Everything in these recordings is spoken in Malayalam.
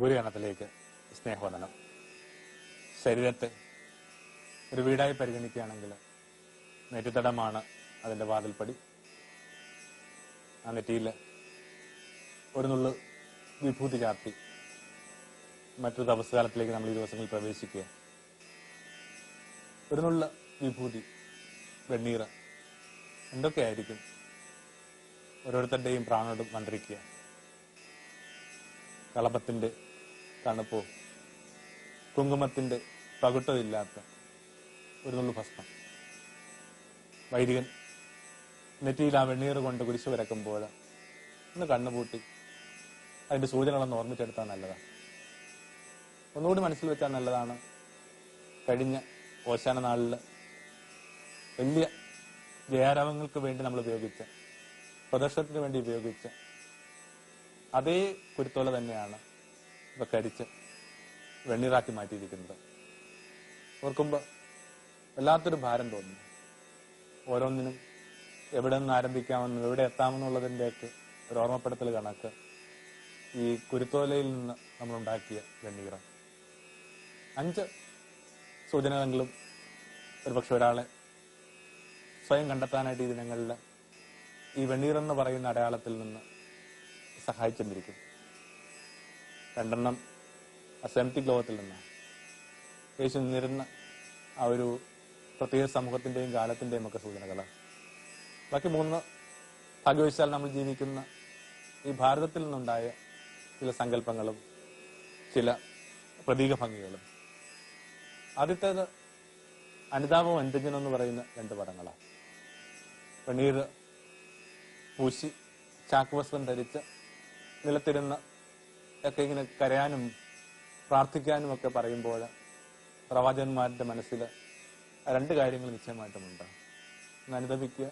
ഗുരുഗണത്തിലേക്ക് സ്നേഹവന്ദനം. ശരീരത്തെ ഒരു വീടായി പരിഗണിക്കുകയാണെങ്കിൽ നെറ്റിത്തടമാണ് അതിൻ്റെ വാതിൽപ്പടി. ആ നെറ്റിയിൽ ഒരു നുള്ളു വിഭൂതി ചാർത്തി മറ്റൊരു തപസ്കാലത്തിലേക്ക് നമ്മൾ ഈ ദിവസങ്ങളിൽ പ്രവേശിക്കുക. ഒരു നുള്ളു വിഭൂതി, വെണ്ണീർ, എന്തൊക്കെയായിരിക്കും ഓരോരുത്തരുടെയും പ്രാണോടും മന്ത്രിക്കുക. കളഭത്തിന്റെ തണുപ്പോ കുങ്കുമത്തിന്റെ പകുട്ടോ ഇല്ലാത്ത ഒരു നുള്ളു ഭസ്മം. വൈദികൻ നെറ്റിയിൽ ആ വെണ്ണീർ കൊണ്ട് കുരിശ് വരക്കുമ്പോൾ ഒന്ന് കണ്ണുപൂട്ടി അതിന്റെ സൂചനകളൊന്ന് ഓർമ്മിച്ചെടുത്താൽ നല്ലതാണ്. ഒന്നുകൂടി മനസ്സിൽ വെച്ചാൽ നല്ലതാണ്. കഴിഞ്ഞ ഓശാന നാളിൽ വലിയ ജയാരാവങ്ങൾക്ക് വേണ്ടി നമ്മൾ ഉപയോഗിച്ച, പ്രദർശനത്തിന് വേണ്ടി ഉപയോഗിച്ച അതേ കുരുത്തോല തന്നെയാണ് ഇപ്പൊ കരിച്ച് വെണ്ണീറാക്കി മാറ്റിയിരിക്കുന്നത്. ഓർക്കുമ്പോൾ വല്ലാത്തൊരു ഭാരം തോന്നുന്നു. ഓരോന്നിനും എവിടെ നിന്ന് ആരംഭിക്കാമെന്നും എവിടെ എത്താമെന്നുള്ളതിൻ്റെയൊക്കെ ഒരു ഓർമ്മപ്പെടുത്തൽ കണക്ക് ഈ കുരുത്തോലയിൽ നിന്ന് നമ്മളുണ്ടാക്കിയ വെണ്ണീർ. 5 സൂചനകളെങ്കിലും ഒരുപക്ഷെ ഒരാളെ സ്വയം കണ്ടെത്താനായിട്ട് ഈ ദിനങ്ങളിൽ ഈ വെണ്ണീർ എന്ന് പറയുന്ന അടയാളത്തിൽ നിന്ന് സഹായിച്ചെന്നിരിക്കും. 2 അസെപ്റ്റിക് ലോകത്തിൽ നിന്നാണ്. യേശു നിന്നിരുന്ന ആ ഒരു പ്രത്യേക സമൂഹത്തിന്റെയും കാലത്തിന്റെയും ഒക്കെ സൂചനകളാണ്. ബാക്കി 3 ഭാഗ്യവശാൽ നമ്മൾ ജീവിക്കുന്ന ഈ ഭാരതത്തിൽ നിന്നുണ്ടായ ചില സങ്കല്പങ്ങളും ചില പ്രതീക ഭംഗികളും. ആദ്യത്തേത് അനുതാപവും അനുരഞ്ജനം എന്ന് പറയുന്ന 2 പദങ്ങളാണ്. വെണ്ണീർ പൂശി ചാക്കുവസ്ത്രം ധരിച്ച് നിലത്തിരുന്ന് ഒക്കെ ഇങ്ങനെ കരയാനും പ്രാർത്ഥിക്കാനും ഒക്കെ പറയുമ്പോൾ പ്രവാചകന്മാരുടെ മനസ്സിൽ 2 കാര്യങ്ങൾ നിശ്ചയമായിട്ടുമുണ്ട്. ഒന്ന് അനുതപിക്കുക,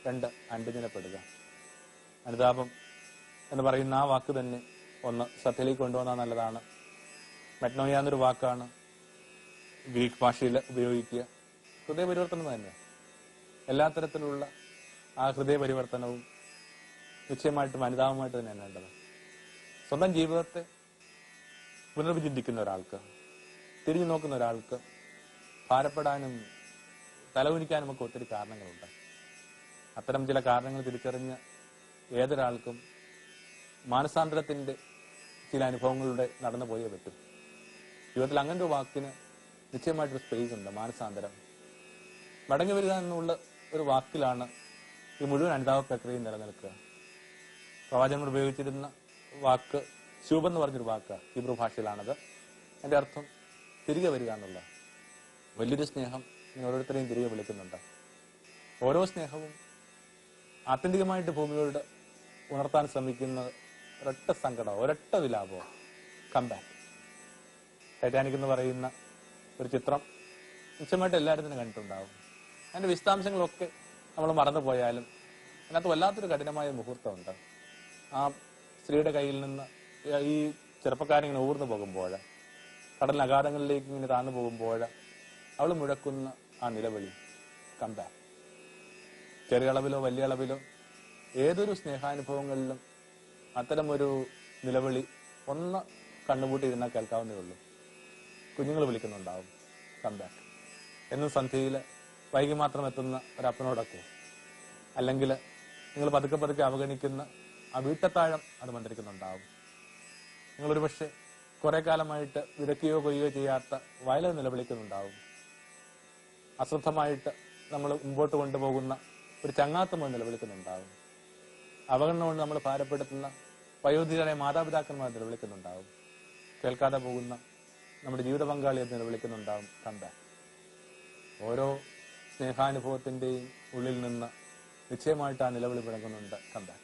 2 അനുരഞ്ജനപ്പെടുക. അനുതാപം എന്ന് പറയുന്ന ആ വാക്ക് തന്നെ ഒന്ന് ശ്രദ്ധയിലേക്ക് കൊണ്ടുവന്നാൽ നല്ലതാണ്. മെറ്റ്നോയ എന്നൊരു വാക്കാണ് ഗ്രീക്ക് ഭാഷയിൽ ഉപയോഗിക്കുക. ഹൃദയ പരിവർത്തനം തന്നെ. എല്ലാ തരത്തിലുള്ള ആ ഹൃദയ പരിവർത്തനവും നിശ്ചയമായിട്ടും അനുതാപമായിട്ട് തന്നെയാണ് വേണ്ടത്. സ്വന്തം ജീവിതത്തെ പുനർവിചിന്തിക്കുന്ന ഒരാൾക്ക്, തിരിഞ്ഞു നോക്കുന്ന ഒരാൾക്ക് ഭാരപ്പെടാനും തലകുനിക്കാനും ഒക്കെ ഒത്തിരി കാരണങ്ങളുണ്ട്. അത്തരം ചില കാരണങ്ങൾ തിരിച്ചറിഞ്ഞ് ഏതൊരാൾക്കും മാനസാന്തരത്തിന്റെ ചില അനുഭവങ്ങളുടെ നടന്നു പോയേ പറ്റും. ജീവിതത്തിൽ അങ്ങനെ ഒരു വാക്കിന് നിശ്ചയമായിട്ടൊരു സ്പേസ് ഉണ്ട്. മാനസാന്തരം, മടങ്ങി വരിക എന്നുള്ള ഒരു വാക്കിലാണ് ഈ മുഴുവൻ അനുതാപ പ്രക്രിയയും നിലനിൽക്കുക. പ്രവാചകന്മാർ ഉപയോഗിച്ചിരുന്ന വാക്ക് ശൂബ് എന്ന് പറഞ്ഞൊരു വാക്ക് ഹീബ്രു ഭാഷയിലാണത്. അതിന്റെ അർത്ഥം തിരികെ വരിക എന്നുള്ള. വലിയൊരു സ്നേഹം നിങ്ങൾ ഓരോരുത്തരെയും തിരികെ വിളിക്കുന്നുണ്ട്. ഓരോ സ്നേഹവും ആത്യന്തികമായിട്ട് ഭൂമിയോട് ഉണർത്താൻ ശ്രമിക്കുന്ന ഒരൊറ്റ സങ്കടമോ ഒരൊറ്റ വിലാപമോ, കംബാക്ക്. ടൈറ്റാനിക് എന്ന് പറയുന്ന ഒരു ചിത്രം നിശ്ചയമായിട്ട് എല്ലാവരും തന്നെ കണ്ടിട്ടുണ്ടാവും. അതിന്റെ വിശദാംശങ്ങളൊക്കെ നമ്മൾ മറന്നുപോയാലും അതിനകത്ത് വല്ലാത്തൊരു കഠിനമായ മുഹൂർത്തമുണ്ട്. ആ സ്ത്രീയുടെ കയ്യിൽ നിന്ന് ഈ ചെറുപ്പക്കാരൻ ഇങ്ങനെ ഊർന്നു പോകുമ്പോൾ, കടലിന് അഗാധങ്ങളിലേക്ക് ഇങ്ങനെ താഴ്ന്നു പോകുമ്പോൾ അവൾ മുഴക്കുന്ന ആ നിലവിളി, കംബാക്ക്. ചെറിയ അളവിലോ വലിയ അളവിലോ ഏതൊരു സ്നേഹാനുഭവങ്ങളിലും അത്തരം ഒരു നിലവിളി ഒന്ന് കണ്ണുപൂട്ടിയിരുന്നാൽ കേൾക്കാവുന്നേ ഉള്ളൂ. കുഞ്ഞുങ്ങൾ വിളിക്കുന്നുണ്ടാവും കംബാക്ക്. എന്നും സന്ധ്യയിൽ വൈകി മാത്രം എത്തുന്ന ഒരപ്പനോടൊക്കെ, അല്ലെങ്കിൽ നിങ്ങൾ പതുക്കെ പതുക്കെ അവഗണിക്കുന്ന ആ വീട്ടത്താഴം അത് മന്ത്രിക്കുന്നുണ്ടാവും. നിങ്ങളൊരു പക്ഷെ കുറെ കാലമായിട്ട് വിതയ്ക്കുകയോ കൊയ്യുകയോ ചെയ്യാത്ത വയലിൽ നിലവിളിക്കുന്നുണ്ടാവും. അശ്രദ്ധമായിട്ട് നമ്മൾ മുമ്പോട്ട് കൊണ്ടുപോകുന്ന ഒരു ചങ്ങാത്തം നിലവിളിക്കുന്നുണ്ടാവും. അവഗണന കൊണ്ട് നമ്മൾ ഭാരപ്പെടുത്തുന്ന വയോധികരായ മാതാപിതാക്കന്മാർ നിലവിളിക്കുന്നുണ്ടാവും. കേൾക്കാതെ പോകുന്ന നമ്മുടെ ജീവിത പങ്കാളിയെ നിലവിളിക്കുന്നുണ്ടാവും കംബാക്ക്. ഓരോ സ്നേഹാനുഭവത്തിന്റെയും ഉള്ളിൽ നിന്ന് നിശ്ചയമായിട്ട് ആ നിലവിളി പിടങ്ങുന്നുണ്ട് കംബാക്ക്.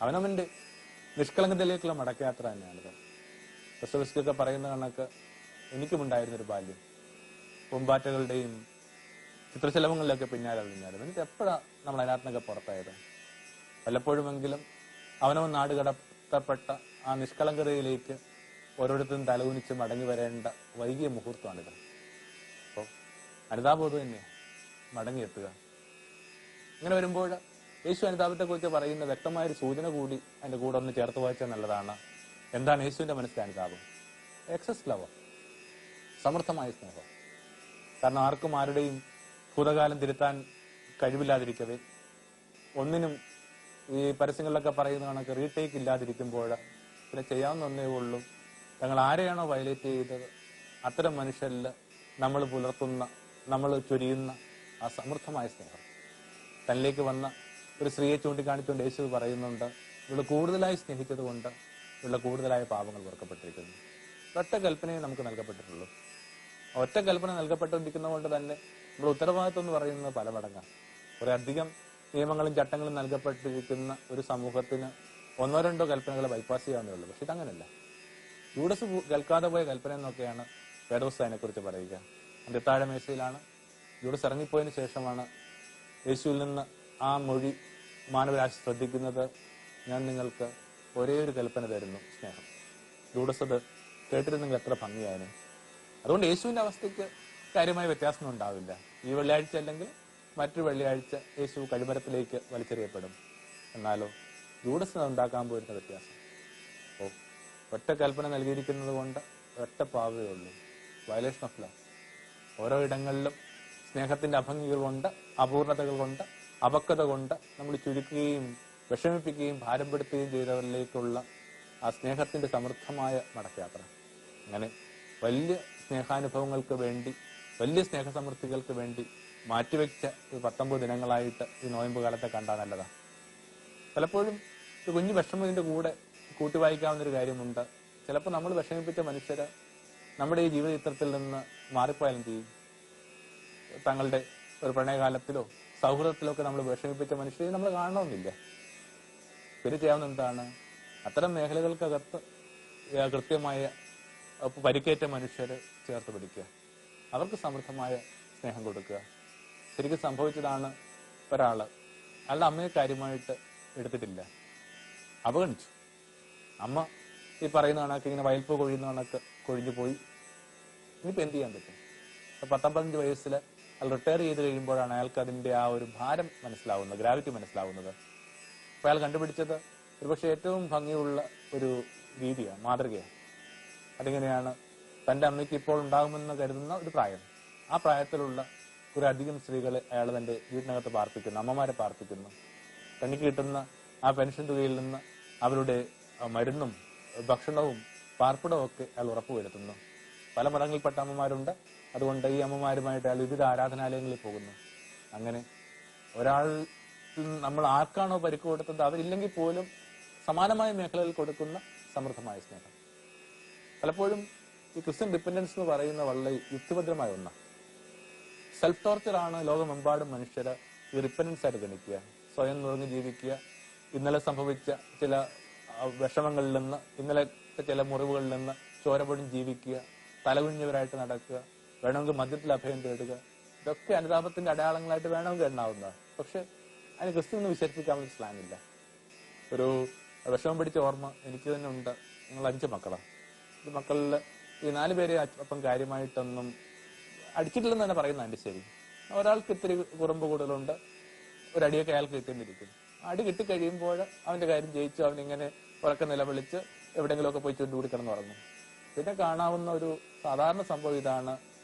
അവനവന്റെ നിഷ്കളങ്കതയിലേക്കുള്ള മടക്കയാത്ര തന്നെയാണിത്. ക്രിസ്തുവിസ്കൊക്കെ പറയുന്ന കണക്ക് എനിക്കുമുണ്ടായിരുന്നൊരു ബാല്യം, പൂമ്പാറ്റകളുടെയും ചിത്രശലഭങ്ങളിലൊക്കെ പിന്നാലെ പിന്നാലും. എന്നിട്ട് എപ്പോഴാണ് നമ്മൾ അതിനകത്തൊക്കെ പുറത്തായത്? വല്ലപ്പോഴുമെങ്കിലും അവനവൻ നാട് കടത്തപ്പെട്ട ആ നിഷ്കളങ്കതയിലേക്ക് ഓരോരുത്തരും തലകുനിച്ച് മടങ്ങി വരേണ്ട വൈകിയ മുഹൂർത്തമാണിത്. അപ്പോൾ അനുതാപം തന്നെ മടങ്ങിയെത്തുക. ഇങ്ങനെ വരുമ്പോൾ യേശു അനുതാപത്തെക്കുറിച്ച് പറയുന്ന വ്യക്തമായൊരു സൂചന കൂടി അതിന്റെ കൂടെ ഒന്ന് ചേർത്ത് വായിച്ചാൽ നല്ലതാണ്. എന്താണ് യേശുവിന്റെ മനസ്സിലെ അനുതാപം? എക്സസ് ലവ്, സമൃദ്ധമായ സ്നേഹം. കാരണം ആർക്കും ആരുടെയും ഭൂതകാലം തിരുത്താൻ കഴിവില്ലാതിരിക്കവേ, ഒന്നിനും ഈ പരസ്യങ്ങളിലൊക്കെ പറയുന്ന കണക്ക് റീടേക്ക് ഇല്ലാതിരിക്കുമ്പോൾ പിന്നെ ചെയ്യാവുന്ന ഒന്നേ ഉള്ളൂ, തങ്ങൾ ആരെയാണോ വയലേറ്റ് ചെയ്തത് അത്തരം മനുഷ്യരിൽ നമ്മൾ പുലർത്തുന്ന, നമ്മൾ ചൊരിയുന്ന ആ സമൃദ്ധമായ സ്നേഹം. തന്നിലേക്ക് വന്ന ഒരു സ്ത്രീയെ ചൂണ്ടിക്കാണിച്ചുകൊണ്ട് യേശു പറയുന്നുണ്ട്, ഇവിടെ കൂടുതലായി സ്നേഹിച്ചത് കൊണ്ട് ഇവിടെ കൂടുതലായ പാപങ്ങൾ പൊറുക്കപ്പെട്ടിരിക്കുന്നു. ഒറ്റ കൽപ്പനയെ നമുക്ക് നൽകപ്പെട്ടിട്ടുള്ളൂ. ഒറ്റ കൽപ്പന നൽകപ്പെട്ടിരിക്കുന്നത് കൊണ്ട് തന്നെ നമ്മുടെ ഉത്തരവാദിത്വം എന്ന് പറയുന്നത് പല മടങ്ങാണ്. കുറെ അധികം നിയമങ്ങളും ചട്ടങ്ങളും നൽകപ്പെട്ടിരിക്കുന്ന ഒരു സമൂഹത്തിന് ഒന്നോ രണ്ടോ കൽപ്പനകൾ ബൈപ്പാസ് ചെയ്യാവുന്നേ ഉള്ളൂ. പക്ഷെ ഇതങ്ങനല്ല. യൂഡസ് കേൾക്കാതെ പോയ കൽപ്പന എന്നൊക്കെയാണ് വേദോസ് അതിനെക്കുറിച്ച് പറയുക. അന്ത്യത്താഴ മേശയിലാണ് യൂഡസ് ഇറങ്ങിപ്പോയതിനു ശേഷമാണ് യേശുവിൽ നിന്ന് ആ മൊഴി മാനവരാശി ശ്രദ്ധിക്കുന്നത്, ഞാൻ നിങ്ങൾക്ക് ഒരേ ഒരു കൽപ്പന തരുന്നു, സ്നേഹം. യൂഡസ് അത് കേട്ടിരുന്നെങ്കിൽ എത്ര ഭംഗിയായിരുന്നു. അതുകൊണ്ട് യേശുവിന്റെ അവസ്ഥയ്ക്ക് കാര്യമായ വ്യത്യാസം ഉണ്ടാവില്ല. ഈ വെള്ളിയാഴ്ച അല്ലെങ്കിൽ മറ്റൊരു വെള്ളിയാഴ്ച യേശു കഴിമരത്തിലേക്ക് വലിച്ചെറിയപ്പെടും. എന്നാലോ യൂഡസിന് ഉണ്ടാക്കാൻ പോയിരുന്ന വ്യത്യാസം, ഒറ്റ കൽപ്പന നൽകിയിരിക്കുന്നത് കൊണ്ട് ഒറ്റ പാവേ ഉള്ളൂ, വയലേഷൻ ഓഫ് ലവ്. ഓരോ ഇടങ്ങളിലും സ്നേഹത്തിന്റെ അഭംഗികൾ കൊണ്ട്, അപൂർണതകൾ കൊണ്ട്, അപക്വത കൊണ്ട് നമ്മൾ ചുരുക്കുകയും വിഷമിപ്പിക്കുകയും ഭാരപ്പെടുത്തുകയും ചെയ്തവരിലേക്കുള്ള ആ സ്നേഹത്തിന്റെ സമൃദ്ധമായ മടക്കയാത്ര. അങ്ങനെ വലിയ സ്നേഹാനുഭവങ്ങൾക്ക് വേണ്ടി, വലിയ സ്നേഹസമൃദ്ധികൾക്ക് വേണ്ടി മാറ്റിവെച്ച 19 ദിനങ്ങളായിട്ട് ഈ നോയമ്പ് കാലത്തെ കണ്ടാൽ നല്ലതാണ്. പലപ്പോഴും ഒരു കുഞ്ഞു വിഷമം ഇതിന്റെ കൂടെ കൂട്ടി വായിക്കാവുന്നൊരു കാര്യമുണ്ട്. ചിലപ്പോൾ നമ്മൾ വിഷമിപ്പിച്ച മനുഷ്യര് നമ്മുടെ ഈ ജീവിത ചിത്രത്തിൽ നിന്ന് മാറിപ്പോയാലും ചെയ്യും. തങ്ങളുടെ ഒരു പ്രണയകാലത്തിലോ സൗഹൃദത്തിലോ ഒക്കെ നമ്മൾ വിഷമിപ്പിച്ച മനുഷ്യരെ നമ്മൾ കാണണമെന്നില്ല. പിന്നെ ചെയ്യാവുന്ന എന്താണ്, അത്തരം മേഖലകൾക്കകത്ത് കൃത്യമായ പരിക്കേറ്റ മനുഷ്യര് ചേർത്ത് പിടിക്കുക, അവർക്ക് സമൃദ്ധമായ സ്നേഹം കൊടുക്കുക. ശരിക്കും സംഭവിച്ചതാണ്, ഒരാള് അയാളുടെ അമ്മയെ കാര്യമായിട്ട് എടുത്തിട്ടില്ല, അവഗണിച്ചു. അമ്മ ഈ പറയുന്ന കണക്ക് ഇങ്ങനെ വയൽപ്പ് കൊഴിയുന്ന കണക്ക് കൊഴിഞ്ഞു പോയി. ഇനിയിപ്പോൾ എന്ത് ചെയ്യാൻ പറ്റും? 19 വയസ്സിൽ അയാൾ റിട്ടയർ ചെയ്ത് കഴിയുമ്പോഴാണ് അയാൾക്ക് അതിന്റെ ആ ഒരു ഭാരം മനസ്സിലാവുന്നത്, ഗ്രാവിറ്റി മനസ്സിലാവുന്നത്. അപ്പൊ അയാൾ കണ്ടുപിടിച്ചത് ഒരുപക്ഷെ ഏറ്റവും ഭംഗിയുള്ള ഒരു രീതിയാണ്, മാതൃകയാണ്. അതിങ്ങനെയാണ്, തന്റെ അമ്മയ്ക്ക് ഇപ്പോൾ ഉണ്ടാകുമെന്ന് കരുതുന്ന ഒരു പ്രായം, ആ പ്രായത്തിലുള്ള കുറെ അധികം സ്ത്രീകളെ അയാൾ തന്റെ വീട്ടിനകത്ത് പാർപ്പിക്കുന്നു, അമ്മമാരെ പാർപ്പിക്കുന്നു. തനിക്ക് കിട്ടുന്ന ആ പെൻഷൻ തുകയിൽ നിന്ന് അവരുടെ മരുന്നും ഭക്ഷണവും പാർപ്പിടവും ഒക്കെ അയാൾ ഉറപ്പുവരുത്തുന്നു. പല മഠങ്ങളിൽപ്പെട്ട അമ്മമാരുണ്ട്. അതുകൊണ്ട് ഈ അമ്മമാരുമായിട്ട് അയാൾ വിവിധ ആരാധനാലയങ്ങളിൽ പോകുന്നു. അങ്ങനെ ഒരാൾ നമ്മൾ ആർക്കാണോ പരിക്ക് കൊടുത്തത് അവരില്ലെങ്കിൽ പോലും സമാനമായ മേഖലകളിൽ കൊടുക്കുന്ന സമൃദ്ധമായ സ്നേഹം. പലപ്പോഴും ഈ ക്രിസ്ത്യൻ ഡിപ്പെൻഡൻസ് എന്ന് പറയുന്ന വളരെ യുക്തിഭദ്രമായ ഒന്നാണ്. സെൽഫ് ടോർച്ചറാണ് ലോകമെമ്പാടും മനുഷ്യരെ ഈ റിപ്പൻഡൻസ് ആയിട്ട് ഗണിക്കുക. സ്വയം നുറങ്ങി ജീവിക്കുക, ഇന്നലെ സംഭവിച്ച ചില വിഷമങ്ങളിൽ നിന്ന്, ഇന്നലെ ചില മുറിവുകളിൽ നിന്ന് ചോരപൊടിഞ്ഞ് ജീവിക്കുക, തലകുഞ്ഞവരായിട്ട് നടക്കുക, വേണമെങ്കിൽ മദ്യത്തിൽ അഭയം തേടുക, ഇതൊക്കെ അനുതാപത്തിന്റെ അടയാളങ്ങളായിട്ട് വേണമെങ്കിൽ എണ്ണാവുന്നതാണ്. പക്ഷെ അതിന് ക്രിസ്ത്യൻ വിശേഷിപ്പിക്കാവുന്ന സ്ലാങ് ഇല്ല. ഒരു വിഷമം പിടിച്ച ഓർമ്മ എനിക്ക് തന്നെ ഉണ്ട്. ഞങ്ങൾ 5 മക്കളാണ്. ഈ മക്കളിൽ ഈ 4 പേരെ അപ്പം കാര്യമായിട്ടൊന്നും അടിച്ചിട്ടില്ലെന്ന് തന്നെ പറയുന്ന അതിന്റെ ശരി. ഒരാൾക്ക് ഇത്തിരി കുറുമ്പ് കൂടുതലുണ്ട്, ഒരടിയൊക്കെ അയാൾക്ക് കിട്ടിയിരിക്കും. അടി കിട്ടിക്കഴിയുമ്പോൾ അവന്റെ കാര്യം ജയിച്ചു, അവനിങ്ങനെ ഉറക്കം നിലവിളിച്ച് എവിടെയെങ്കിലുമൊക്കെ പോയി ചുണ്ടുകൂടി കിടന്നുറങ്ങും. പിന്നെ കാണാവുന്ന ഒരു സാധാരണ സംഭവം ഇതാണ്,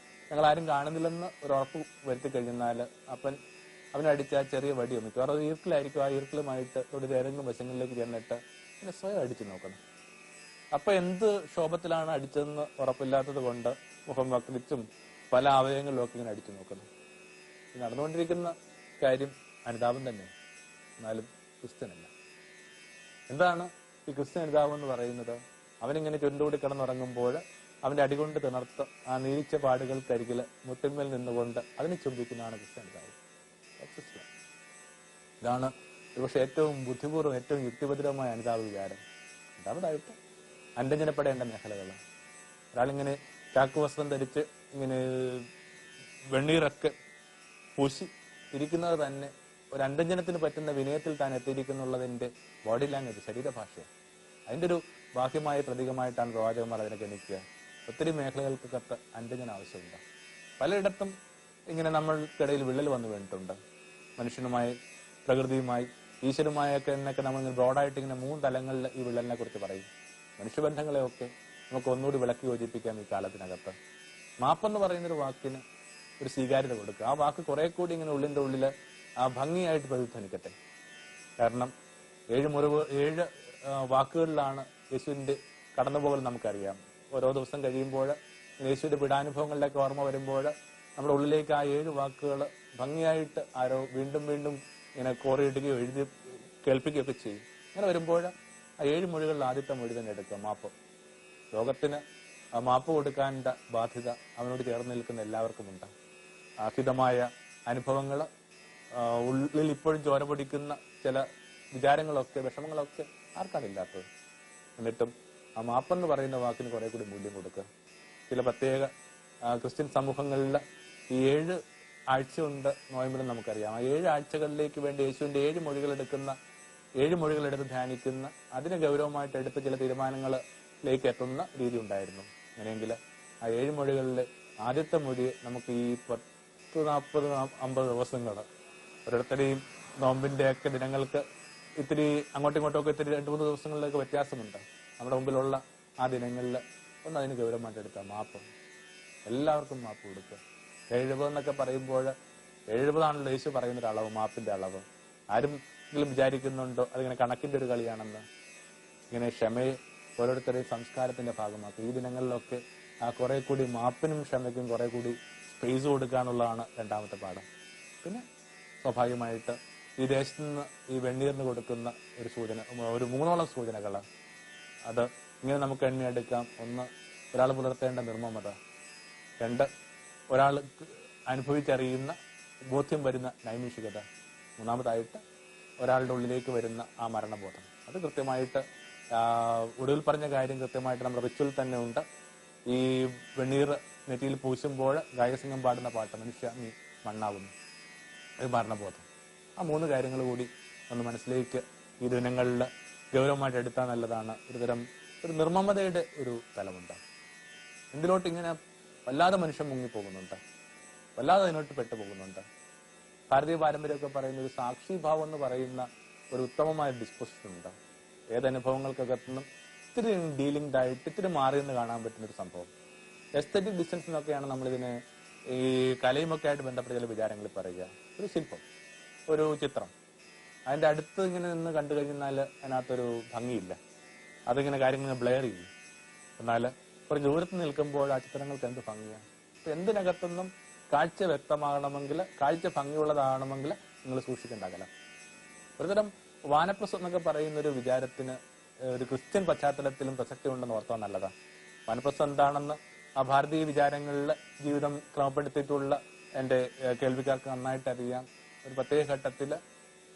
ഞങ്ങൾ ആരും കാണുന്നില്ലെന്ന് ഒരു ഉറപ്പ് വരുത്തി കഴിഞ്ഞാൽ അവനടിച്ച ആ ചെറിയ വടിയോ മിക്കവാറും അത് ഈർക്കിലായിരിക്കും. ആ ഈർക്കിലുമായിട്ട് ഒരു ഏതെങ്കിലും വശങ്ങളിലേക്ക് ചെന്നിട്ട് പിന്നെ സ്വയം അടിച്ചു നോക്കണം. അപ്പൊ എന്ത് ക്ഷോഭത്തിലാണ് അടിച്ചതെന്ന് ഉറപ്പില്ലാത്തത് കൊണ്ട് മുഖം വക്രിച്ചും പല അവയവങ്ങളിലും ഒക്കെ ഇങ്ങനെ അടിച്ചു നോക്കണം. നടന്നുകൊണ്ടിരിക്കുന്ന കാര്യം അനുതാപം തന്നെ, എന്നാലും ക്രിസ്ത്യനല്ല. എന്താണ് ഈ ക്രിസ്ത്യൻ അനുതാപം എന്ന് പറയുന്നത്? അവനിങ്ങനെ ചുരുണ്ടുകൂടി കിടന്നുറങ്ങുമ്പോൾ അവന്റെ അടികൊണ്ട് തിണർത്ത് ആ നീരിച്ച പാടുകൾക്കരികില് മുട്ടിന്മേൽ നിന്നുകൊണ്ട് അതിനെ ചുംബിക്കുന്നതാണ് ക്രിസ്ത്യൻ അനുതാപം. ഇതാണ് ഒരുപക്ഷെ ഏറ്റവും ബുദ്ധിപൂർവ്വം, ഏറ്റവും യുക്തിഭദ്രമായ അനുതാപ വികാരം. രണ്ടാമതായിട്ട് അന്യജനപ്പെടേണ്ട മേഖലകളാണ്. ഒരാളിങ്ങനെ ചാക്കുവസ്ത്രം ധരിച്ച് ഇങ്ങനെ വെണ്ണീറൊക്കെ പൂശി ഇരിക്കുന്നത് തന്നെ ഒരു അന്യജനത്തിന് പറ്റുന്ന വിനയത്തിൽ താൻ എത്തിയിരിക്കുന്നുള്ളതിന്റെ ബോഡി ലാംഗ്വേജ്, ശരീരഭാഷയാണ്. അതിന്റെ ഒരു ബാഹ്യമായ പ്രതീകമായിട്ടാണ് പ്രവാചകന്മാർ അതിനെ ഗണിക്കുക. ഒത്തിരി മേഖലകൾക്കൊക്കെ അന്യജന ആവശ്യമുണ്ട്. പലയിടത്തും ഇങ്ങനെ നമ്മൾക്കിടയിൽ വിള്ളൽ വന്നു വീണിട്ടുണ്ട്. മനുഷ്യനുമായി, പ്രകൃതിയുമായി, ഈശ്വരുമായൊക്കെ എന്നൊക്കെ നമ്മൾ ബ്രോഡായിട്ട് ഇങ്ങനെ 3 തലങ്ങളിൽ ഈ വിള്ളലിനെ കുറിച്ച് പറയും. മനുഷ്യബന്ധങ്ങളെയൊക്കെ നമുക്ക് ഒന്നുകൂടി വിളക്കി യോജിപ്പിക്കാം ഈ കാലത്തിനകത്ത്. മാപ്പെന്ന് പറയുന്നൊരു വാക്കിന് ഒരു സ്വീകാര്യത കൊടുക്കുക. ആ വാക്ക് കുറെ കൂടി ഇങ്ങനെ ഉള്ളിന്റെ ഉള്ളില് ആ ഭംഗിയായിട്ട് പ്രതിധ്വനിക്കട്ടെ. കാരണം 7 വാക്കുകളിലാണ് യേശുവിന്റെ കടന്നുപോകൽ നമുക്കറിയാം. ഓരോ ദിവസം കഴിയുമ്പോൾ യേശുവിന്റെ പീഡാനുഭവങ്ങളിലേക്ക് ഓർമ്മ വരുമ്പോൾ നമ്മുടെ ഉള്ളിലേക്ക് ആ 7 വാക്കുകൾ ഭംഗിയായിട്ട് ആരോ വീണ്ടും വീണ്ടും ഇങ്ങനെ കോറിയിടുകയോ എഴുതി കേൾപ്പിക്കുകയൊക്കെ ചെയ്യും. അങ്ങനെ വരുമ്പോൾ ആ 7 മൊഴികളിൽ ആദ്യത്തെ മൊഴി തന്നെ എടുക്കുക, മാപ്പ്. ലോകത്തിന് മാപ്പ് കൊടുക്കാനുള്ള ബാധ്യത അവനോട് ചേർന്ന് നിൽക്കുന്ന എല്ലാവർക്കും ഉണ്ട്. അഹിതമായ അനുഭവങ്ങൾ, ഉള്ളിൽ ഇപ്പോഴും ചോര പൊടിക്കുന്ന ചില വിചാരങ്ങളൊക്കെ, വിഷമങ്ങളൊക്കെ ആർക്കാണില്ലാത്തത്. എന്നിട്ടും ആ മാപ്പെന്ന് പറയുന്ന വാക്കിന് കുറെ കൂടി മൂല്യം കൊടുക്കുക. ചില പ്രത്യേക ക്രിസ്ത്യൻ സമൂഹങ്ങളിൽ ഈ 7 ആഴ്ച കൊണ്ട് നോയമ്പിലും നമുക്കറിയാം. ആ 7 ആഴ്ചകളിലേക്ക് വേണ്ടി യേശുവിന്റെ 7 മൊഴികളെടുത്ത് ധ്യാനിക്കുന്ന, അതിനെ ഗൗരവമായിട്ട് എടുത്ത് ചില തീരുമാനങ്ങളിലേക്ക് എത്തുന്ന രീതി ഉണ്ടായിരുന്നു. അങ്ങനെയെങ്കിൽ ആ 7 മൊഴികളിലെ ആദ്യത്തെ മൊഴി നമുക്ക് ഈ 10, 40, 50 ദിവസങ്ങൾ ഓരോരുത്തരെയും നോമ്പിന്റെ ഒക്കെ ദിനങ്ങൾക്ക് ഇത്തിരി അങ്ങോട്ടും ഇങ്ങോട്ടും ഒക്കെ ഇത്തിരി 2-3 ദിവസങ്ങളിലേക്ക് വ്യത്യാസമുണ്ട്. നമ്മുടെ മുമ്പിലുള്ള ആ ദിനങ്ങളിൽ ഒന്ന് അതിന് ഗൗരവമായിട്ട് എടുക്കുക, മാപ്പ്. എല്ലാവർക്കും മാപ്പ് കൊടുക്കുക. 70 എന്നൊക്കെ പറയുമ്പോൾ 70 യേശു പറയുന്നൊരു അളവ്, മാപ്പിന്റെ അളവ്. ആരെങ്കിലും വിചാരിക്കുന്നുണ്ടോ അതിങ്ങനെ കണക്കിന്റെ ഒരു കളിയാണെന്ന്? ഇങ്ങനെ ക്ഷമയെ ഓരോരുത്തരെയും സംസ്കാരത്തിന്റെ ഭാഗമാക്കുക. ഈ ദിനങ്ങളിലൊക്കെ കുറെ കൂടി മാപ്പിനും ക്ഷമയ്ക്കും കുറെ കൂടി സ്പേസ് കൊടുക്കുക എന്നുള്ളതാണ് രണ്ടാമത്തെ പാഠം. പിന്നെ സ്വാഭാവികമായിട്ട് ഈ ദേശത്ത് നിന്ന് ഈ വെണ്ണീറിന് കൊടുക്കുന്ന ഒരു സൂചന, ഒരു 3ഓളം സൂചനകൾ. അത് ഇങ്ങനെ നമുക്ക് എണ്ണിയെടുക്കാം. 1, ഒരാൾ പുലർത്തേണ്ട നിർമ്മമത. 2, ഒരാൾ അനുഭവിച്ചറിയുന്ന ബോധ്യം വരുന്ന നൈമിഷികത. 3-ാമതായിട്ട് ഒരാളുടെ ഉള്ളിലേക്ക് വരുന്ന ആ മരണബോധം. അത് കൃത്യമായിട്ട് ഒടുവിൽ പറഞ്ഞ കാര്യം കൃത്യമായിട്ട് നമ്മുടെ റിച്വൽ തന്നെ ഉണ്ട്. ഈ വെണ്ണീർ നെറ്റിയിൽ പൂശുമ്പോൾ ഗായകസിംഗം പാടുന്ന പാട്ട്, മനുഷ്യ നീ മണ്ണാവുന്നു, ഒരു മരണബോധം. ആ 3 കാര്യങ്ങൾ കൂടി ഒന്ന് മനസ്സിലേക്ക് ഈ ദിനങ്ങളിൽ ഗൗരവമായിട്ട് എടുത്താൽ നല്ലതാണ്. ഒരു നിർമ്മമതയുടെ ഒരു തലമുണ്ട്. എന്തിലോട്ട് ഇങ്ങനെ വല്ലാതെ മനുഷ്യൻ മുങ്ങിപ്പോകുന്നുണ്ട്, വല്ലാതെ അതിനോട്ട് പെട്ടുപോകുന്നുണ്ട്. ഭാരതീയ പാരമ്പര്യമൊക്കെ പറയുന്ന ഒരു സാക്ഷിഭാവം എന്ന് പറയുന്ന ഒരു ഉത്തമമായ ഡിസ്പോസിഷൻ ഉണ്ട്. ഏതനുഭവങ്ങൾക്കകത്തുനിന്നും ഇത്തിരി ഡീലിംഗ്ഡ് ആയിട്ട് ഇത്തിരി മാറിയെന്ന് കാണാൻ പറ്റുന്ന ഒരു സംഭവം. എസ്തെറ്റിക് ഡിസ്റ്റൻസ് എന്നൊക്കെയാണ് നമ്മളിതിന് ഈ കലയുമൊക്കെ ആയിട്ട് ബന്ധപ്പെട്ട ചില വിചാരങ്ങൾ പറയുക. ഒരു ശില്പം, ഒരു ചിത്രം, അതിന്റെ അടുത്ത് ഇങ്ങനെ നിന്ന് കണ്ടു കഴിഞ്ഞാൽ അതിനകത്തൊരു ഭംഗിയില്ല. അതിങ്ങനെ കാര്യങ്ങൾ ബ്ലെയർ ചെയ്യും. എന്നാൽ കുറച്ച് ദൂരത്ത് നിൽക്കുമ്പോൾ ആ ചിത്രങ്ങൾക്ക് എന്ത് ഭംഗിയാണ്. അപ്പൊ എന്തിനകത്തുനിന്നും കാഴ്ച വ്യക്തമാകണമെങ്കിൽ, കാഴ്ച ഭംഗിയുള്ളതാകണമെങ്കിൽ നിങ്ങൾ സൂക്ഷിക്കേണ്ടാകല. ഒരുതരം വാനപ്രസ്ഥം എന്നൊക്കെ പറയുന്ന ഒരു വിചാരത്തിന് ഒരു ക്രിസ്ത്യൻ പശ്ചാത്തലത്തിലും പ്രസക്തി ഉണ്ടെന്ന് ഓർത്താൻ നല്ലതാണ്. വാനപ്രസ്ഥം എന്താണെന്ന് ആ ഭാരതീയ വിചാരങ്ങളിൽ ജീവിതം ക്രമപ്പെടുത്തിയിട്ടുള്ള എൻ്റെ കേൾവിക്കാർക്ക് നന്നായിട്ട് അറിയാം. ഒരു പ്രത്യേക ഘട്ടത്തിൽ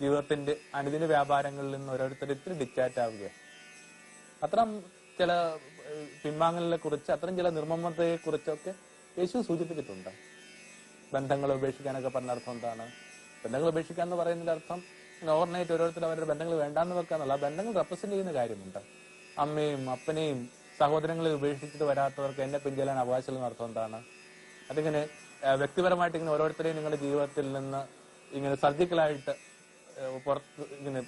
ജീവിതത്തിന്റെ അനുദിന വ്യാപാരങ്ങളിൽ നിന്ന് ഓരോരുത്തർ ഇത്തിരി ഡിറ്റാച്ച് ആവുക. അത്തരം ചില പിൻവാങ്ങലിനെ കുറിച്ച്, അത്തരം ചില നിർമ്മമതയെ കുറിച്ചൊക്കെ യേശു സൂചിപ്പിച്ചിട്ടുണ്ട്. ബന്ധങ്ങൾ ഉപേക്ഷിക്കാനൊക്കെ പറഞ്ഞ അർത്ഥം എന്താണ്? ബന്ധങ്ങൾ ഉപേക്ഷിക്കുക എന്ന് പറയുന്നതിന്റെ അർത്ഥം ഓവർനൈറ്റ് ഓരോരുത്തർ അവരുടെ ബന്ധങ്ങൾ വേണ്ടാന്ന് വെക്കാന്നല്ല. ബന്ധങ്ങൾ റെപ്രസെന്റ് ചെയ്യുന്ന കാര്യമുണ്ട്. അമ്മയും അപ്പനെയും സഹോദരങ്ങളെ ഉപേക്ഷിച്ചിട്ട് വരാത്തവർക്ക് എന്നെ പിഞ്ചെല്ലാൻ അവകാശമുള്ള അർത്ഥം എന്താണ്? അതിങ്ങനെ വ്യക്തിപരമായിട്ട് ഇങ്ങനെ ഓരോരുത്തരെയും നിങ്ങളുടെ ജീവിതത്തിൽ നിന്ന് ഇങ്ങനെ സർജിക്കലായിട്ട് പുറത്ത് ഇങ്ങനെ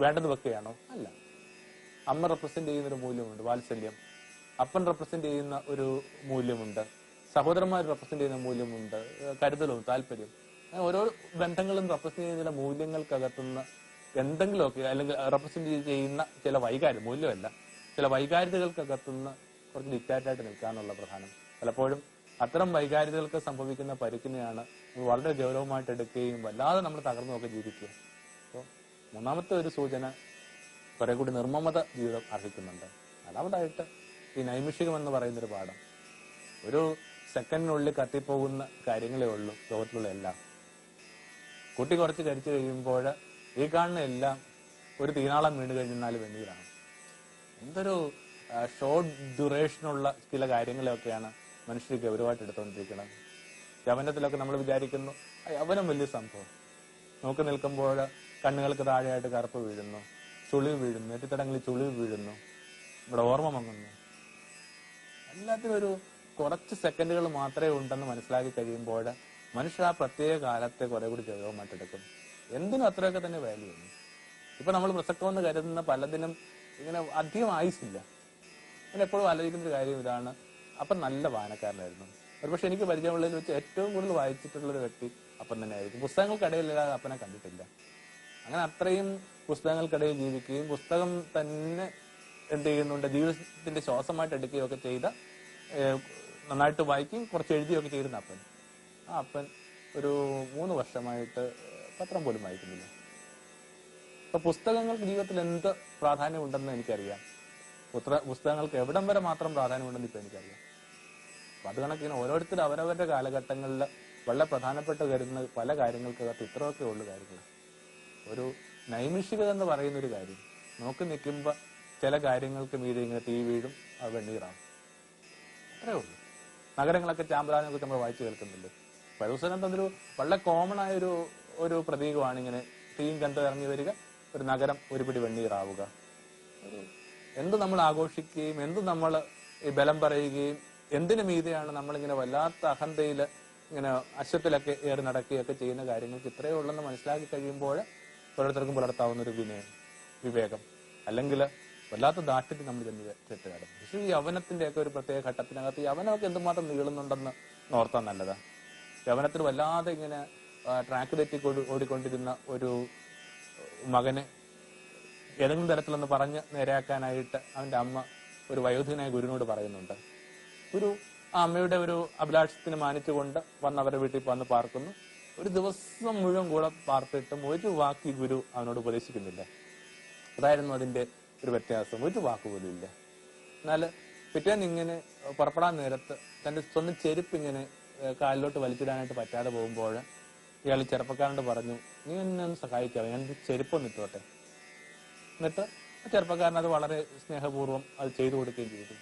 വേണ്ടെന്ന് വെക്കുകയാണോ? അല്ല. അമ്മ റെപ്രസെന്റ് ചെയ്യുന്ന ഒരു മൂല്യമുണ്ട്, വാത്സല്യം. അപ്പൻ റെപ്രസെന്റ് ചെയ്യുന്ന ഒരു മൂല്യമുണ്ട്, സഹോദരന്മാർ റെപ്രസെന്റ് ചെയ്യുന്ന മൂല്യമുണ്ട്, കരുതലും താല്പര്യം. അങ്ങനെ ഓരോ ബന്ധങ്ങളും റെപ്രസെന്റ് ചെയ്യുന്ന ചില മൂല്യങ്ങൾക്കകത്തുനിന്ന് എന്തെങ്കിലുമൊക്കെ, അല്ലെങ്കിൽ റെപ്രസെന്റ് ചെയ്യുന്ന ചില വൈകാര്യം, മൂല്യമല്ല, ചില വൈകാരികതകൾക്കകത്തുനിന്ന് കുറച്ച് ഡിറ്റാച്ചായിട്ട് നിൽക്കാന്നുള്ള പ്രധാനം. പലപ്പോഴും അത്തരം വൈകാരികതകൾക്ക് സംഭവിക്കുന്ന പരിക്കിനെയാണ് വളരെ ഗൗരവമായിട്ട് എടുക്കുകയും വല്ലാതെ നമ്മൾ തകർന്നുമൊക്കെ ജീവിക്കുക. അപ്പോൾ 3-ാമത്തെ ഒരു സൂചന കുറെ കൂടി നിർമ്മമത ജീവിതം അർഹിക്കുന്നുണ്ട്. 4-ാമതായിട്ട് ഈ നൈമിഷികം എന്ന് പറയുന്നൊരു പാഠം. ഒരു സെക്കൻഡിനുള്ളിൽ കത്തിപ്പോകുന്ന കാര്യങ്ങളേ ഉള്ളൂ ലോകത്തിലുള്ള എല്ലാം. കുട്ടി കുറച്ച് കഴിച്ചു കഴിയുമ്പോൾ ഈ കാണുന്ന എല്ലാം ഒരു തീനാളം വീണ് കഴിഞ്ഞാൽ വെണ്ണീറാണ്. എന്തൊരു ഷോർട്ട് ഡ്യൂറേഷനുള്ള ചില കാര്യങ്ങളെയൊക്കെയാണ് മനുഷ്യർ ഗൗരവമായിട്ട് എടുത്തുകൊണ്ടിരിക്കുന്നത്. യവനത്തിലൊക്കെ നമ്മൾ വിചാരിക്കുന്നു യവനം വലിയ സംഭവം. നോക്കി നിൽക്കുമ്പോൾ കണ്ണുകൾക്ക് താഴെയായിട്ട് കറുപ്പ് വീഴുന്നു, ചുളിവ് വീഴുന്നു, നെറ്റിത്തടങ്ങളിൽ ചുളിവ് വീഴുന്നു, ഇവിടെ ഓർമ്മ മങ്ങുന്നു. എല്ലാത്തിനും ഒരു കുറച്ച് സെക്കൻഡുകൾ മാത്രമേ ഉണ്ടെന്ന് മനസ്സിലാക്കി കഴിയുമ്പോൾ മനുഷ്യർ ആ പ്രത്യേക കാലത്തെ കുറെ കൂടി ഗൗരവമായിട്ട് എടുക്കും. എന്തിനും അത്രയൊക്കെ തന്നെ വാല്യൂ ഉണ്ട്. ഇപ്പൊ നമ്മൾ പ്രസക്തമെന്ന് കരുതുന്ന പലതിനും ഇങ്ങനെ അധികം ആയുസില്ല. ഞാൻ എപ്പോഴും ആലോചിക്കുന്ന ഒരു കാര്യം ഇതാണ്. അപ്പൻ നല്ല വായനക്കാരനായിരുന്നു. ഒരുപക്ഷെ എനിക്ക് പരിചയമുള്ളതിൽ വെച്ച് ഏറ്റവും കൂടുതൽ വായിച്ചിട്ടുള്ള ഒരു വ്യക്തി അപ്പൻ തന്നെയായിരിക്കും. പുസ്തകങ്ങൾക്കിടയിലല്ലാതെ അപ്പനെ കണ്ടിട്ടില്ല. അങ്ങനെ അത്രയും പുസ്തകങ്ങൾക്കിടയിൽ ജീവിക്കുകയും പുസ്തകം തന്നെ എന്ത് ചെയ്യുന്നുണ്ട്, ജീവിതത്തിന്റെ ശ്വാസമായിട്ട് എടുക്കുകയും ഒക്കെ ചെയ്ത, നന്നായിട്ട് വായിക്കുകയും കുറച്ച് എഴുതിയൊക്കെ ചെയ്തിരുന്ന അപ്പൻ. ആ അപ്പൻ ഒരു 3 വർഷമായിട്ട് പത്രം പോലും വായിക്കുന്നില്ല. അപ്പൊ പുസ്തകങ്ങൾക്ക് ജീവിതത്തിൽ എന്ത് പ്രാധാന്യം ഉണ്ടെന്ന് എനിക്കറിയാം. പുസ്തകങ്ങൾക്ക് എവിടം വരെ മാത്രം പ്രാധാന്യമുണ്ടെന്ന് ഇപ്പൊ എനിക്കറിയാം. അപ്പൊ അത് കണക്കിന് ഓരോരുത്തരും അവരവരുടെ കാലഘട്ടങ്ങളിൽ വളരെ പ്രധാനപ്പെട്ട് കരുതുന്ന പല കാര്യങ്ങൾക്കകത്ത് ഇത്രയൊക്കെ ഉള്ളു കാര്യങ്ങൾ. ഒരു നൈമിഷികത എന്ന് പറയുന്ന ഒരു കാര്യം നോക്കി നിൽക്കുമ്പോ ചില കാര്യങ്ങൾക്ക് മീതെ ഇങ്ങനെ തീ വീഴും, അത് വെണ്ണീറാവും. അത്രേ ഉള്ളൂ. നഗരങ്ങളൊക്കെ ചാമ്പലാനൊക്കെ നമ്മൾ വായിച്ചു കേൾക്കുന്നുണ്ട്. പ്രദൂഷണം എന്നൊരു വളരെ കോമൺ ആയ ഒരു പ്രതീകമാണ്. ഇങ്ങനെ തീയും കണ്ട് ഇറങ്ങി വരിക, ഒരു നഗരം ഒരു പിടി വെണ്ണീറാവുക. എന്ത് നമ്മൾ ആഘോഷിക്കുകയും എന്ത് നമ്മൾ ഈ ബലം പറയുകയും എന്തിനു മീതെയാണ് നമ്മളിങ്ങനെ വല്ലാത്ത അഹന്തയില് ഇങ്ങനെ അശ്വത്തിലൊക്കെ ഏറി നടക്കുകയൊക്കെ ചെയ്യുന്ന കാര്യങ്ങൾക്ക് ഇത്രയേ ഉള്ളെന്ന് മനസ്സിലാക്കി കഴിയുമ്പോൾ ഓരോരുത്തർക്കും പുലർത്താവുന്ന ഒരു വിവേകം, അല്ലെങ്കിൽ വല്ലാത്ത ദാഷ്ട്യത്തിൽ നമ്മൾ ചെന്ന് ചെട്ടുകാടും. പക്ഷേ ഈ യവനത്തിന്റെയൊക്കെ ഒരു പ്രത്യേക ഘട്ടത്തിനകത്ത് ഈ യവനമൊക്കെ എന്തുമാത്രം നീളുന്നുണ്ടെന്ന് ഓർത്താൻ നല്ലതാ. യവനത്തിൽ വല്ലാതെ ഇങ്ങനെ ട്രാക്ക് തെറ്റി ഓടിക്കൊണ്ടിരുന്ന ഒരു മകനെ ഏതെങ്കിലും തരത്തിലൊന്ന് പറഞ്ഞ് നേരെയാക്കാനായിട്ട് അവന്റെ അമ്മ ഒരു വയോധികനായ ഗുരുവിനോട് പറയുന്നുണ്ട്. ഗുരു ആ അമ്മയുടെ ഒരു അഭിലാഷത്തിന് മാനിച്ചുകൊണ്ട് വന്ന് അവരുടെ വീട്ടിൽ വന്ന് പാർക്കുന്നു. ഒരു ദിവസം മുഴുവൻ കൂടെ പാർത്തിട്ടും ഒരു വാക്ക് ഈ ഗുരു അവനോട് ഉപദേശിക്കുന്നില്ല. അതായിരുന്നു അതിന്റെ ഒരു വ്യത്യാസം. ഒരു വാക്ക് പോലും ഇല്ല. എന്നാല് പിറ്റേന്ന് ഇങ്ങനെ പുറപ്പെടാൻ നേരത്ത് തന്റെ സ്വന്തം ചെരുപ്പ് ഇങ്ങനെ കാലിലോട്ട് വലിച്ചിടാനായിട്ട് പറ്റാതെ പോകുമ്പോൾ ഇയാൾ ചെറുപ്പക്കാരനോട് പറഞ്ഞു, നീ എന്നെ ഒന്ന് സഹായിക്കാവോ, ഞാൻ ചെരുപ്പൊന്ന് ഇട്ടോട്ടെ. എന്നിട്ട് ചെറുപ്പക്കാരൻ അത് വളരെ സ്നേഹപൂർവ്വം അത് ചെയ്തു കൊടുക്കുകയും ചെയ്തു.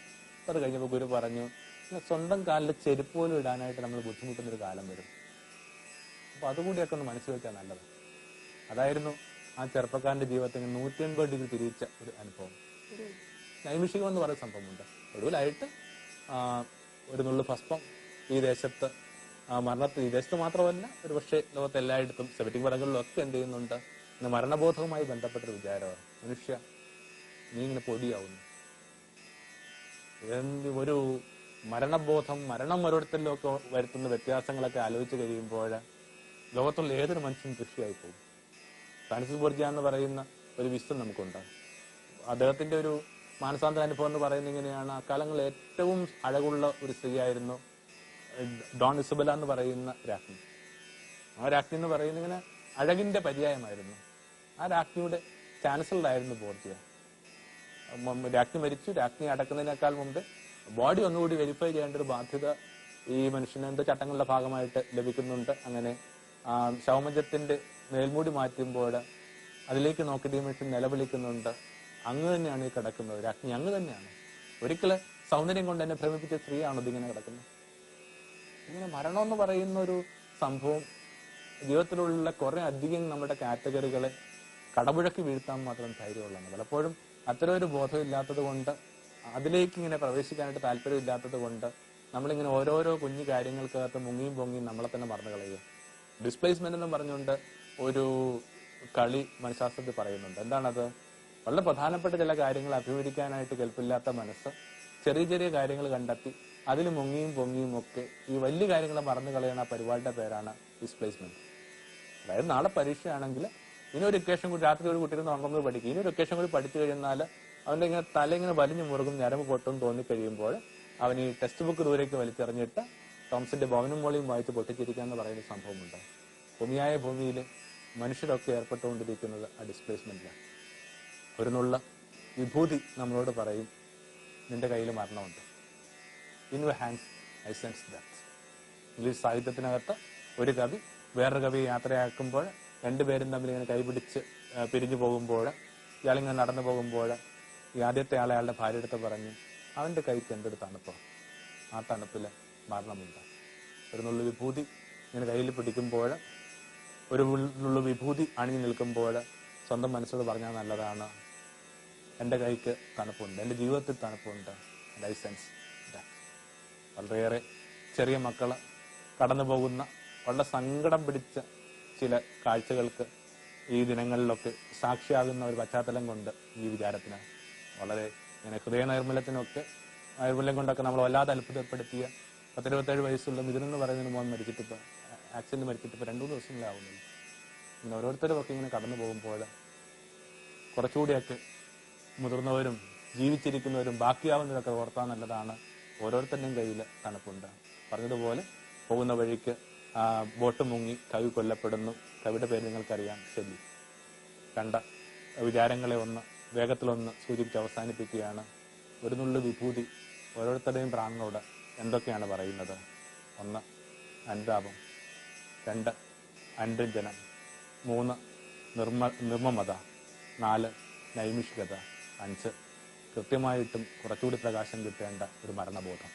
അത് കഴിഞ്ഞപ്പോൾ ഗുരു പറഞ്ഞു, സ്വന്തം കാലിൽ ചെരുപ്പ് പോലും ഇടാനായിട്ട് നമ്മൾ ബുദ്ധിമുട്ടുന്നൊരു കാലം വരും. അപ്പൊ അതുകൂടിയൊക്കെ ഒന്ന് മനസ്സിൽ വെച്ചാൽ നല്ലത്. അതായിരുന്നു ആ ചെറുപ്പക്കാരന്റെ ജീവിതത്തിൽ 180 ഡിഗ്രി തിരിച്ച ഒരു അനുഭവം. ഒരു നൈമിഷികം എന്ന് പറയുന്ന സംഭവമുണ്ട്. ഒടുവിലായിട്ട് ഒരു നുള്ളു ഭസ്മം ഈ ദേശത്ത് ഈ ദേശത്ത് മാത്രമല്ല ഒരു പക്ഷേ ലോകത്ത് എല്ലായിടത്തും സെബറ്റിക് പടങ്ങളിലൊക്കെ എന്ത് ചെയ്യുന്നുണ്ട്, ഇന്ന് മരണബോധവുമായി ബന്ധപ്പെട്ടൊരു വിചാരമാണ്. മനുഷ്യ നീ ഇങ്ങനെ പൊടിയാവുന്നു. ഒരു മരണം ഓരോരുത്തരിലും ഒക്കെ വരുത്തുന്ന വ്യത്യാസങ്ങളൊക്കെ ആലോചിച്ച് കഴിയുമ്പോൾ ലോകത്തുള്ള ഏതൊരു മനുഷ്യനും കൃഷിയായി പോകും. ഫ്രാൻസിസ് ബോർജിയ എന്ന് പറയുന്ന ഒരു വിശ്വം നമുക്കുണ്ട്. അദ്ദേഹത്തിന്റെ ഒരു മാനസാന്തര അനുഭവം എന്ന് പറയുന്നത് ഇങ്ങനെയാണ്. അക്കാലങ്ങളിൽ ഏറ്റവും അഴകുള്ള ഒരു സ്ത്രീയായിരുന്നു ഡോൺ ഇസബെല എന്ന് പറയുന്ന രാജ്ഞി. ആ രാജ്ഞി എന്ന് പറയുന്നത് ഇങ്ങനെ അഴകിന്റെ പര്യായമായിരുന്നു. ആ രാജ്ഞിയുടെ ചാൻസലറായിരുന്നു ബോർജിയ. രാജ്ഞി മരിച്ചു. രാജ്ഞി അടക്കുന്നതിനേക്കാൾ മുമ്പ് ബോഡി ഒന്നുകൂടി വെരിഫൈ ചെയ്യേണ്ട ഒരു ബാധ്യത ഈ മനുഷ്യന് എന്തോ ചട്ടങ്ങളുടെ ഭാഗമായിട്ട് ലഭിക്കുന്നുണ്ട്. അങ്ങനെ ശവമഞ്ചത്തിന്റെ മേൽമൂടി മാറ്റുമ്പോൾ അതിലേക്ക് നോക്കിയിട്ട് ഈ മനുഷ്യൻ നിലവിളിക്കുന്നുണ്ട്, അങ്ങ് തന്നെയാണ് ഈ കിടക്കുന്നത്, രാജ്ഞി അങ്ങ് തന്നെയാണ്. ഒരിക്കലും സൗന്ദര്യം കൊണ്ട് എന്നെ ഭ്രമിപ്പിച്ച സ്ത്രീയാണോ ഇതിങ്ങനെ കിടക്കുന്നത്? ഇങ്ങനെ മരണം എന്ന് പറയുന്ന ഒരു സംഭവം ജീവിതത്തിലുള്ള കുറെ അധികം നമ്മുടെ കാറ്റഗറികളെ കടപുഴക്കി വീഴ്ത്താൻ മാത്രം ധൈര്യമുള്ളതാണ്. പലപ്പോഴും അത്തരം ഒരു ബോധമില്ലാത്തത് കൊണ്ട്, അതിലേക്ക് ഇങ്ങനെ പ്രവേശിക്കാനായിട്ട് താല്പര്യമില്ലാത്തത് കൊണ്ട് നമ്മളിങ്ങനെ ഓരോരോ കുഞ്ഞു കാര്യങ്ങൾക്കകത്ത് മുങ്ങിയും പൊങ്ങിയും നമ്മളെ തന്നെ മറന്നു കളയുക. ഡിസ്പ്ലേസ്മെന്റ് എന്നും പറഞ്ഞുകൊണ്ട് ഒരു കളി മനഃശാസ്ത്രത്തിൽ പറയുന്നുണ്ട്. എന്താണത്? വളരെ പ്രധാനപ്പെട്ട ചില കാര്യങ്ങൾ അഭിമുഖീകരിക്കാനായിട്ട് കെൽപ്പില്ലാത്ത മനസ്സ് ചെറിയ ചെറിയ കാര്യങ്ങൾ കണ്ടെത്തി അതിൽ മുങ്ങിയും പൊങ്ങിയും ഒക്കെ ഈ വലിയ കാര്യങ്ങളെ മറന്നു കളയുന്ന പരിപാടിയുടെ പേരാണ് ഡിസ്പ്ലേസ്മെന്റ്. അതായത് നാളെ പരീക്ഷയാണെങ്കിൽ ഇനി ഒരു ഇക്വേഷൻ കൂടി രാത്രി ഒരു കുട്ടിയിൽ നിന്ന് ഉറങ്ങുന്നത് പഠിക്കും, ഇനി ഒരു ഇക്വേഷൻ കൂടി പഠിച്ചു കഴിഞ്ഞാൽ അവന്റെ ഇങ്ങനെ തല ഇങ്ങനെ വലിഞ്ഞു മുറുകും, ഞരമ്പ് പൊട്ടും തോന്നിക്കഴിയുമ്പോൾ അവൻ ഈ ടെക്സ്റ്റ് ബുക്ക് ദൂരേക്ക് വലിച്ചെറിഞ്ഞിട്ട് ടോംസിന്റെ ഭവനും മോളിയും വായിച്ച് പൊട്ടിച്ചിരിക്കുക എന്ന് പറയുന്ന സംഭവമുണ്ട്. ഭൂമിയായ ഭൂമിയിൽ മനുഷ്യരൊക്കെ ഏർപ്പെട്ടുകൊണ്ടിരിക്കുന്നത് ആ ഡിസ്പ്ലേസ്മെന്റിലാണ്. ഒരു നുള്ള വിഭൂതി നമ്മളോട് പറയും, നിന്റെ കയ്യിൽ മരണമുണ്ട്. In your hands I sense that. English സാഹിത്യത്തിനകത്ത് ഒരു കവി വേറൊരു കവിയെ യാത്രയാക്കുമ്പോൾ രണ്ടുപേരും തമ്മിൽ ഇങ്ങനെ കൈപിടിച്ച് പിരിഞ്ഞു പോകുമ്പോൾ, ഇയാളിങ്ങനെ നടന്നു പോകുമ്പോൾ ഈ ആദ്യത്തെ ആളെ അയാളുടെ ഭാര്യയെടുത്ത് പറഞ്ഞു, അവന്റെ കൈക്ക് എന്തൊരു തണുപ്പോ, ആ തണുപ്പില് മരണമുണ്ട്. ഒരു നുള്ളു വിഭൂതി ഇങ്ങനെ കയ്യിൽ പിടിക്കുമ്പോൾ, ഒരു നുള്ളു വിഭൂതി അണിഞ്ഞു നിൽക്കുമ്പോൾ സ്വന്തം മനസ്സോട് പറഞ്ഞാൽ നല്ലതാണ്, എൻ്റെ കൈക്ക് തണുപ്പുണ്ട്, എൻ്റെ ജീവിതത്തിൽ തണുപ്പുണ്ട്. ലൈസൻസ്. വളരെയേറെ ചെറിയ മക്കള് കടന്നു പോകുന്ന വളരെ സങ്കടം പിടിച്ച ചില കാഴ്ചകൾക്ക് ഈ ദിനങ്ങളിലൊക്കെ സാക്ഷിയാകുന്ന ഒരു പശ്ചാത്തലം കൊണ്ട് ഈ വിചാരത്തിന് വളരെ ഇങ്ങനെ ഹൃദയ നൈർമല്യത്തിനൊക്കെ നൈർമല്യം കൊണ്ടൊക്കെ നമ്മൾ വല്ലാതെ അത്ഭുതപ്പെടുത്തിയ 27 വയസ്സുള്ള മിഥുൻ എന്ന് പറയുന്നതിന് മോൻ മരിച്ചിട്ട് ഇപ്പൊ ആക്സിഡന്റ് മരിച്ചിട്ട് ഇപ്പൊ 2-3 ദിവസങ്ങളെ ആവുന്നില്ല. ഇങ്ങനെ ഓരോരുത്തരും ഒക്കെ ഇങ്ങനെ കടന്നു പോകുമ്പോൾ കുറച്ചുകൂടിയൊക്കെ മുതിർന്നവരും ജീവിച്ചിരിക്കുന്നവരും ബാക്കിയാവുന്നതൊക്കെ ഓർത്താൻ നല്ലതാണ്. ഓരോരുത്തരുടെയും കയ്യിൽ തണുപ്പുണ്ട്. പറഞ്ഞതുപോലെ പോകുന്ന വഴിക്ക് ബോട്ട് മുങ്ങി കവി കൊല്ലപ്പെടുന്നു. കവിയുടെ പേര് നിങ്ങൾക്കറിയാം, ഷെല്ലി. കണ്ട വിചാരങ്ങളെ വേഗത്തിലൊന്ന് സൂചിപ്പിച്ച് അവസാനിപ്പിക്കുകയാണ്. ഒരു നുള്ളു വിഭൂതി ഓരോരുത്തരുടെയും പ്രാണനോട് എന്തൊക്കെയാണ് പറയുന്നത്? 1 അനുതാപം, 2 അനുരഞ്ജനം, 3 നിർമ്മമത, 4 നൈമിഷികത, 5 കൃത്യമായിട്ടും കുറച്ചുകൂടി പ്രകാശം കിട്ടേണ്ട ഒരു മരണബോധം.